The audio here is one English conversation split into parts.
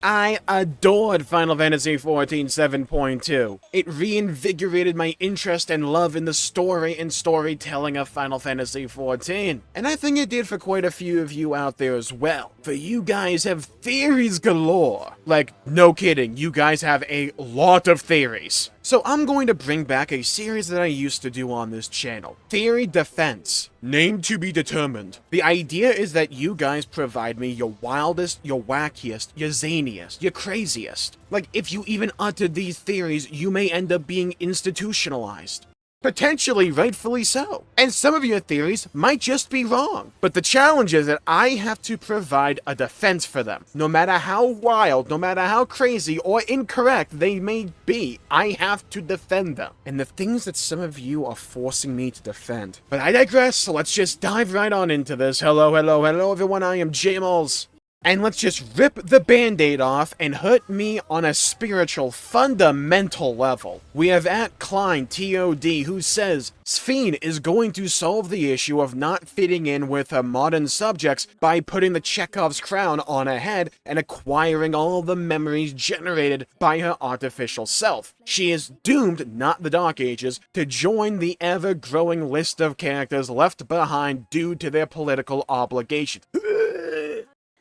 I adored Final Fantasy XIV 7.2. It reinvigorated my interest and love in the story and storytelling of Final Fantasy XIV. And I think it did for quite a few of you out there as well. For you guys have theories galore. Like, no kidding, you guys have a lot of theories. So I'm going to bring back a series that I used to do on this channel. Theory Defense. Name to be determined. The idea is that you guys provide me your wildest, your wackiest, your zaniest, your craziest. Like, if you even uttered these theories, you may end up being institutionalized. Potentially rightfully so. And some of your theories might just be wrong. But the challenge is that I have to provide a defense for them. No matter how wild, no matter how crazy or incorrect they may be, I have to defend them. And the things that some of you are forcing me to defend. But I digress, so let's just dive right on into this. Hello everyone, I am Jmulls. And let's just rip the band-aid off and hurt me on a spiritual, fundamental level. We have at Klein TOD who says, Sphene is going to solve the issue of not fitting in with her modern subjects by putting the Chekhov's crown on her head and acquiring all the memories generated by her artificial self. She is doomed, not the Dark Ages, to join the ever-growing list of characters left behind due to their political obligations.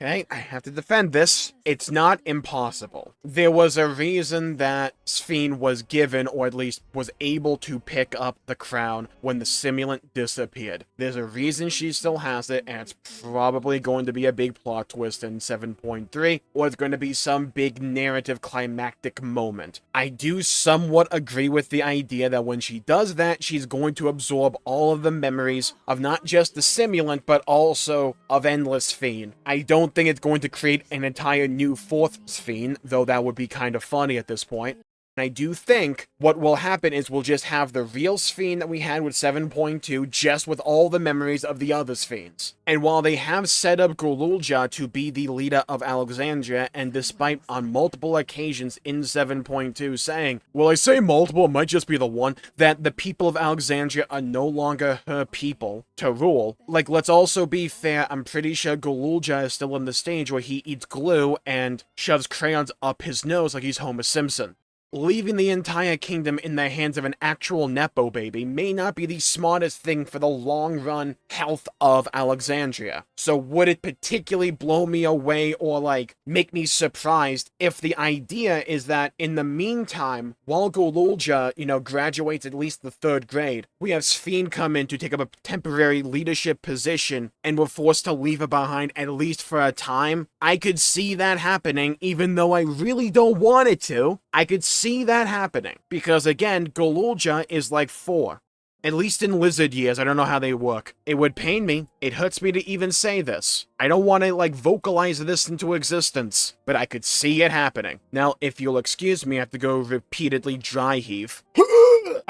Okay, I have to defend this. It's not impossible. There was a reason that Sphene was given, or at least was able to pick up the crown when the Simulant disappeared. There's a reason she still has it, and it's probably going to be a big plot twist in 7.3, or it's going to be some big narrative climactic moment. I do somewhat agree with the idea that when she does that, she's going to absorb all of the memories of not just the Simulant, but also of Endless Sphene. I don't think it's going to create an entire new fourth Sphene, though that would be kind of funny at this point. And I do think what will happen is we'll just have the real Sphene that we had with 7.2, just with all the memories of the other Sphenes. And while they have set up Gululja to be the leader of Alexandria, and despite on multiple occasions in 7.2 saying, well, I say multiple, it might just be the one, that the people of Alexandria are no longer her people to rule. Like, let's also be fair, I'm pretty sure Gululja is still in the stage where he eats glue and shoves crayons up his nose like he's Homer Simpson. Leaving the entire kingdom in the hands of an actual Nepo baby may not be the smartest thing for the long-run health of Alexandria. So would it particularly blow me away or, like, make me surprised if the idea is that in the meantime, while Gululja, graduates at least the 3rd grade, we have Sphene come in to take up a temporary leadership position and we're forced to leave her behind at least for a time? I could see that happening, even though I really don't want it to. I could see that happening, because again, Gululja is like 4. At least in lizard years, I don't know how they work. It would pain me, it hurts me to even say this. I don't want to, vocalize this into existence, but I could see it happening. Now, if you'll excuse me, I have to go repeatedly dry heave.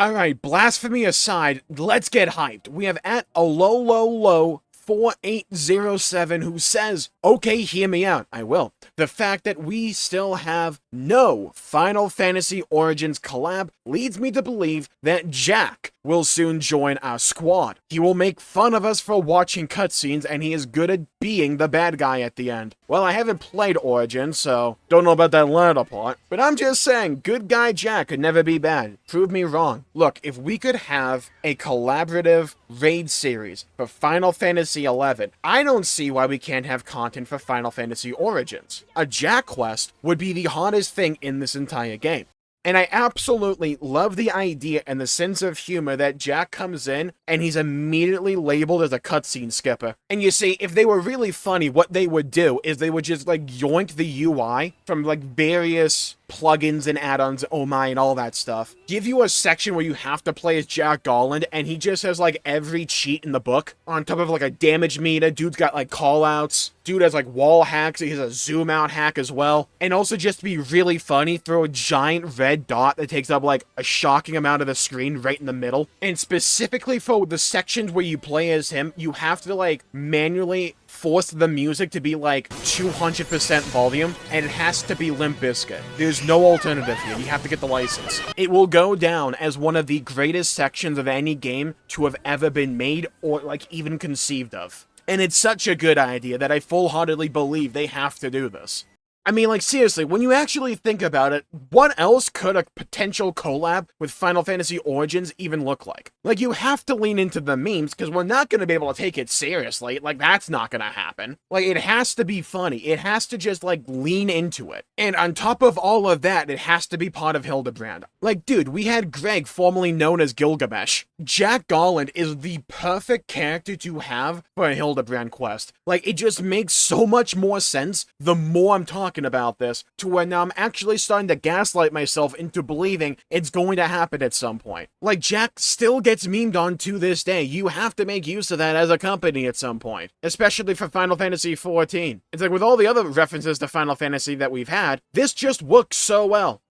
Alright, blasphemy aside, let's get hyped. We have at a low 4807 who says, okay, hear me out. I will. The fact that we still have no Final Fantasy Origins collab leads me to believe that Jack will soon join our squad. He will make fun of us for watching cutscenes, and he is good at being the bad guy at the end. Well, I haven't played Origins, so don't know about that latter part, but I'm just saying, good guy Jack could never be bad. Prove me wrong. Look, if we could have a collaborative raid series for Final Fantasy XI, I don't see why we can't have content for Final Fantasy Origins. A Jack quest would be the hardest thing in this entire game. And I absolutely love the idea and the sense of humor that Jack comes in and he's immediately labeled as a cutscene skipper. And you see, if they were really funny, what they would do is they would just yoink the UI from various plugins and add-ons, oh my, and all that stuff. Give you a section where you have to play as Jack Garland, and he just has every cheat in the book on top of a damage meter. Dude's got call-outs. Dude has wall hacks. He has a zoom out hack as well. And also, just to be really funny, throw a giant red dot that takes up a shocking amount of the screen right in the middle. And specifically for the sections where you play as him, you have to manually force the music to be 200% volume, and it has to be Limp Bizkit. There's no alternative here. You have to get the license. It will go down as one of the greatest sections of any game to have ever been made or even conceived of. And it's such a good idea that I full-heartedly believe they have to do this. I mean, like, seriously, when you actually think about it, what else could a potential collab with Final Fantasy Origins even look like? Like, you have to lean into the memes, because we're not going to be able to take it seriously. Like, that's not going to happen. Like, it has to be funny. It has to just, like, lean into it. And on top of all of that, it has to be part of Hildebrand. Like, dude, we had Greg, formerly known as Gilgamesh. Jack Garland is the perfect character to have for a Hildebrand quest. Like, it just makes so much more sense the more I'm talking about this, to where now I'm actually starting to gaslight myself into believing it's going to happen at some point. Like, Jack still gets memed on to this day. You have to make use of that as a company at some point, especially for Final Fantasy XIV. It's like with all the other references to Final Fantasy that we've had, this just works so well.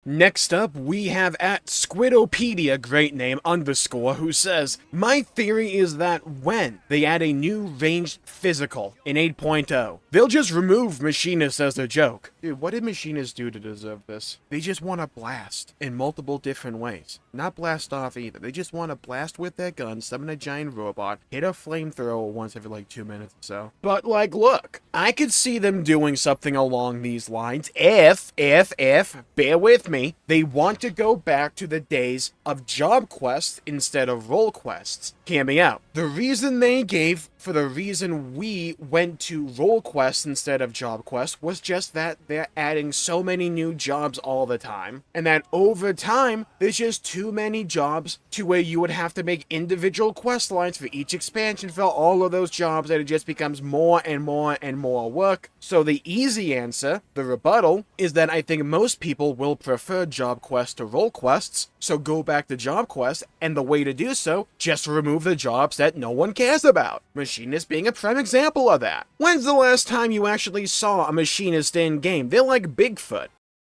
Next up, we have at Squidopedia, great name, _ who says, my theory is that when they add a new ranged physical in 8.0, they'll just remove Machinist as a joke. Dude, what did Machinist do to deserve this? They just want to blast in multiple different ways. Not blast off either. They just want to blast with their gun, summon a giant robot, hit a flamethrower once every like 2 minutes or so. But like, look, I could see them doing something along these lines if, bear with me, they want to go back to the days of job quests instead of role quests. Hear me out. The reason they gave for the reason we went to role quests instead of job quests was just that they're adding so many new jobs all the time, and that over time, there's just too many jobs to where you would have to make individual quest lines for each expansion for all of those jobs, and it just becomes more and more and more work. So the easy answer, the rebuttal, is that I think most people will prefer job quests to role quests, so go back to job quests, and the way to do so, just remove the jobs that no one cares about. Machinist being a prime example of that. When's the last time you actually saw a Machinist in game? They're like Bigfoot.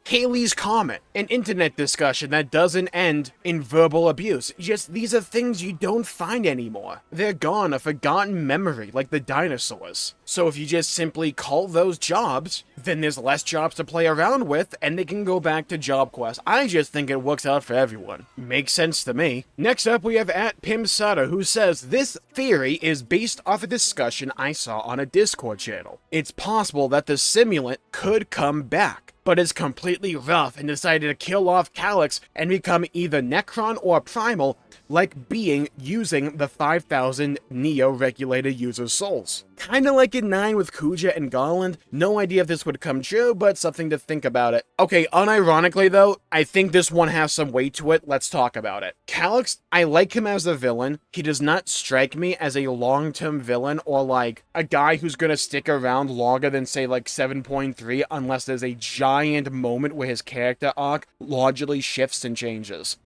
Haley's Comet, an internet discussion that doesn't end in verbal abuse. Just, these are things you don't find anymore. They're gone, a forgotten memory, like the dinosaurs. So if you just simply call those jobs, then there's less jobs to play around with, and they can go back to job quests. I just think it works out for everyone. Makes sense to me. Next up, we have at Pimsada, who says, this theory is based off a discussion I saw on a Discord channel. It's possible that the Simulant could come back, but is completely rough and decided to kill off Calyx and become either Necron or Primal, like being using the 5,000 Neo-regulated user souls. Kinda like in 9 with Kuja and Garland. No idea if this would come true, but something to think about it. Okay, unironically though, I think this one has some weight to it. Let's talk about it. Calyx, I like him as a villain. He does not strike me as a long-term villain or like a guy who's gonna stick around longer than say like 7.3 unless there's a giant moment where his character arc largely shifts and changes.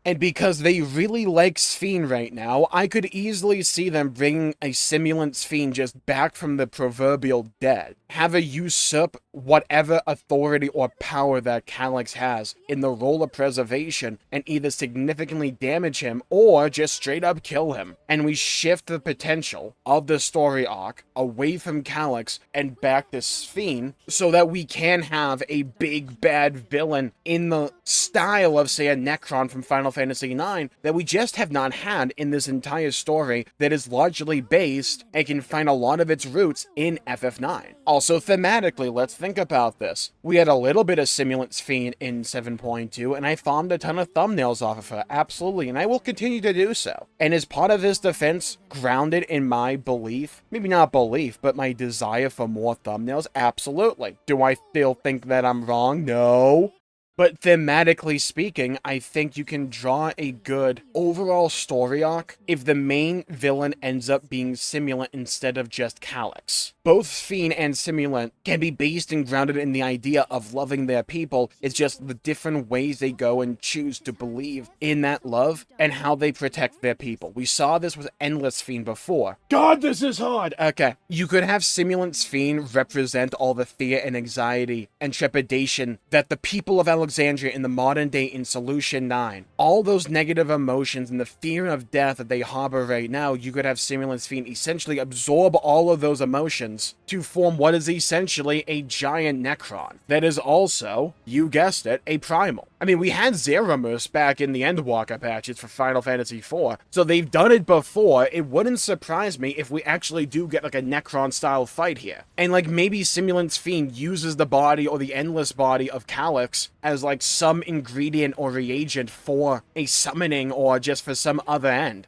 And because they really like Sphene right now, I could easily see them bringing a Simulant Sphene just back from the proverbial dead. Have a usurp whatever authority or power that Calyx has in the role of preservation and either significantly damage him or just straight up kill him. And we shift the potential of the story arc away from Calyx and back to Sphene so that we can have a big bad villain in the style of, say, a Necron from Final Fantasy IX that we just have not had in this entire story that is largely based and can find a lot of its roots in FF9. Also, thematically, let's think about this. We had a little bit of Simulant Sphene in 7.2, and I farmed a ton of thumbnails off of her, absolutely, and I will continue to do so. And is part of this defense grounded in my belief? Maybe not belief, but my desire for more thumbnails? Absolutely. Do I still think that I'm wrong? No. But thematically speaking, I think you can draw a good overall story arc if the main villain ends up being Simulant instead of just Calyx. Both Sphene and Simulant can be based and grounded in the idea of loving their people. It's just the different ways they go and choose to believe in that love and how they protect their people. We saw this with Endless Sphene before. God, this is hard! Okay, you could have Simulant Sphene represent all the fear and anxiety and trepidation that the people of Alexandria in the modern day in Solution 9. All those negative emotions and the fear of death that they harbor right now, you could have Simulant Sphene essentially absorb all of those emotions to form what is essentially a giant Necron. That is also, you guessed it, a primal. I mean, we had Zeramus back in the Endwalker patches for Final Fantasy IV, so they've done it before. It wouldn't surprise me if we actually do get like a Necron-style fight here. And like maybe Simulant Sphene uses the body or the endless body of Calyx as like some ingredient or reagent for a summoning or just for some other end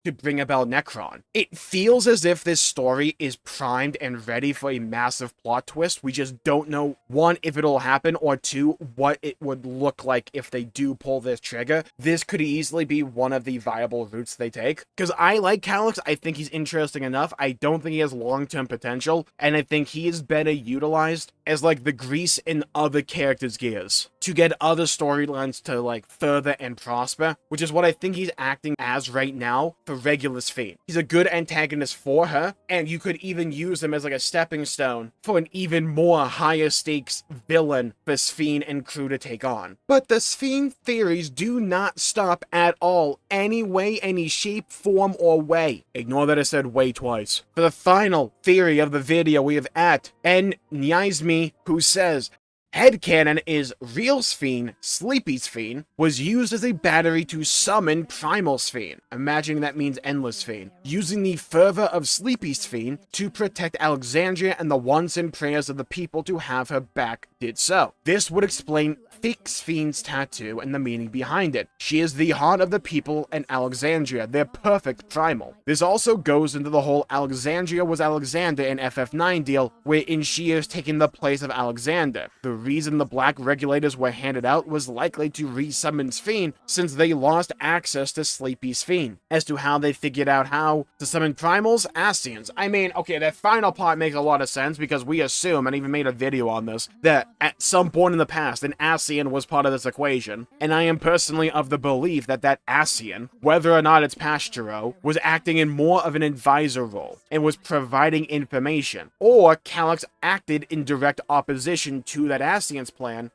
to bring about Necron. It feels as if this story is primed and ready for a massive plot twist. We just don't know, one, if it'll happen, or two, what it would look like if they do pull this trigger. This could easily be one of the viable routes they take. Because I like Calyx, I think he's interesting enough. I don't think he has long-term potential, and I think he is better utilized as like the grease in other characters' gears to get other storylines to like further and prosper, which is what I think he's acting as right now for regular Sphene. He's a good antagonist for her, and you could even use him as like a stepping stone for an even more higher stakes villain for Sphene and crew to take on. But the Sphene theories do not stop at all, any way, any shape, form, or way. Ignore that I said way twice. For the final theory of the video, we have at N Nyazmi, who says, headcanon is real Sphene, Sleepy Sphene, was used as a battery to summon primal Sphene, imagining that means endless Sphene, using the fervor of Sleepy Sphene to protect Alexandria, and the wants and prayers of the people to have her back did so. This would explain Fake Sphene's tattoo and the meaning behind it. She is the heart of the people and Alexandria, their perfect primal. This also goes into the whole Alexandria was Alexander in FF9 deal, wherein she is taking the place of Alexander. The reason the black regulators were handed out was likely to re-summon Sphene, since they lost access to Sleepy Sphene. As to how they figured out how to summon primals, Ascians. I mean, okay, that final part makes a lot of sense, because we assume, and even made a video on this, that at some point in the past, an Ascian was part of this equation, and I am personally of the belief that that Ascian, whether or not it's Pasturo, was acting in more of an advisor role, and was providing information, or Calyx acted in direct opposition to that Ascian's plan.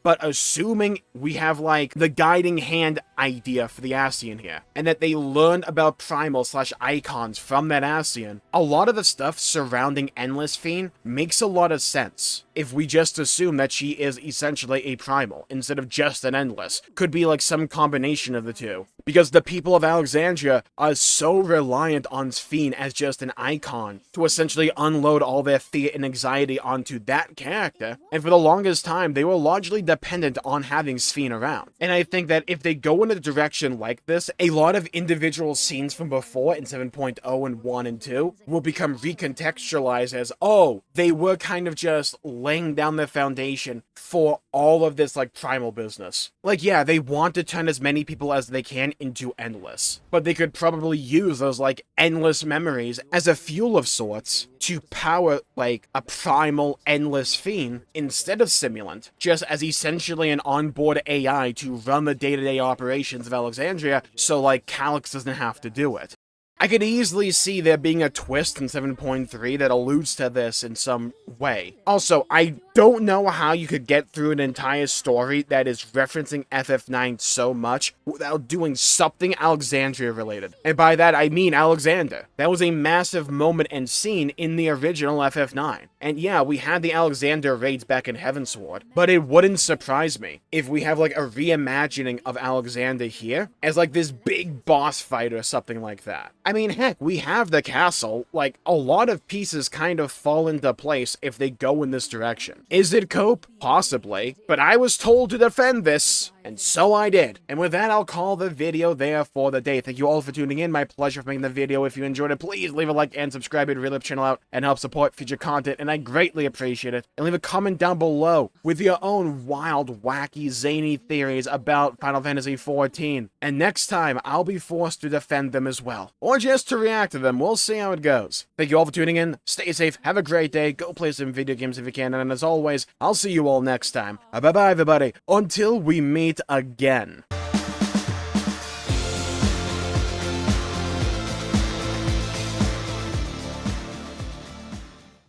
But assuming we have, like, the guiding hand idea for the Ascian here, and that they learned about primal/icons from that Ascian, a lot of the stuff surrounding Endless Sphene makes a lot of sense. If we just assume that she is essentially a primal, instead of just an endless. Could be, like, some combination of the two. Because the people of Alexandria are so reliant on Sphene as just an icon to essentially unload all their fear and anxiety onto that character, and for the longest time, they were largely dependent on having Sphene around. And I think that if they go in a direction like this, a lot of individual scenes from before in 7.0 and 1 and 2 will become recontextualized as, oh, they were kind of just laying down the foundation for all of this, like, primal business. Like, yeah, they want to turn as many people as they can into endless, but they could probably use those, like, endless memories as a fuel of sorts to power, like, a primal endless Sphene instead of Simulant, just as essentially an onboard AI to run the day-to-day operations of Alexandria, so, like, Calyx doesn't have to do it. I could easily see there being a twist in 7.3 that alludes to this in some way. Also, I don't know how you could get through an entire story that is referencing FF9 so much without doing something Alexandria related. And by that, I mean Alexander. That was a massive moment and scene in the original FF9. And yeah, we had the Alexander raids back in Heavensward, but it wouldn't surprise me if we have, like, a reimagining of Alexander here as, like, this big boss fight or something like that. I mean, heck, we have the castle. Like, a lot of pieces kind of fall into place if they go in this direction. Is it Cope? Possibly. But I was told to defend this, and so I did. And with that, I'll call the video there for the day. Thank you all for tuning in. My pleasure for making the video. If you enjoyed it, please leave a like and subscribe. It really helps the channel out and help support future content, and I greatly appreciate it. And leave a comment down below with your own wild, wacky, zany theories about Final Fantasy XIV. And next time, I'll be forced to defend them as well. Or just to react to them. We'll see how it goes. Thank you all for tuning in. Stay safe. Have a great day. Go play some video games if you can. And as always, I'll see you all next time. Bye-bye, everybody. Until we meet again.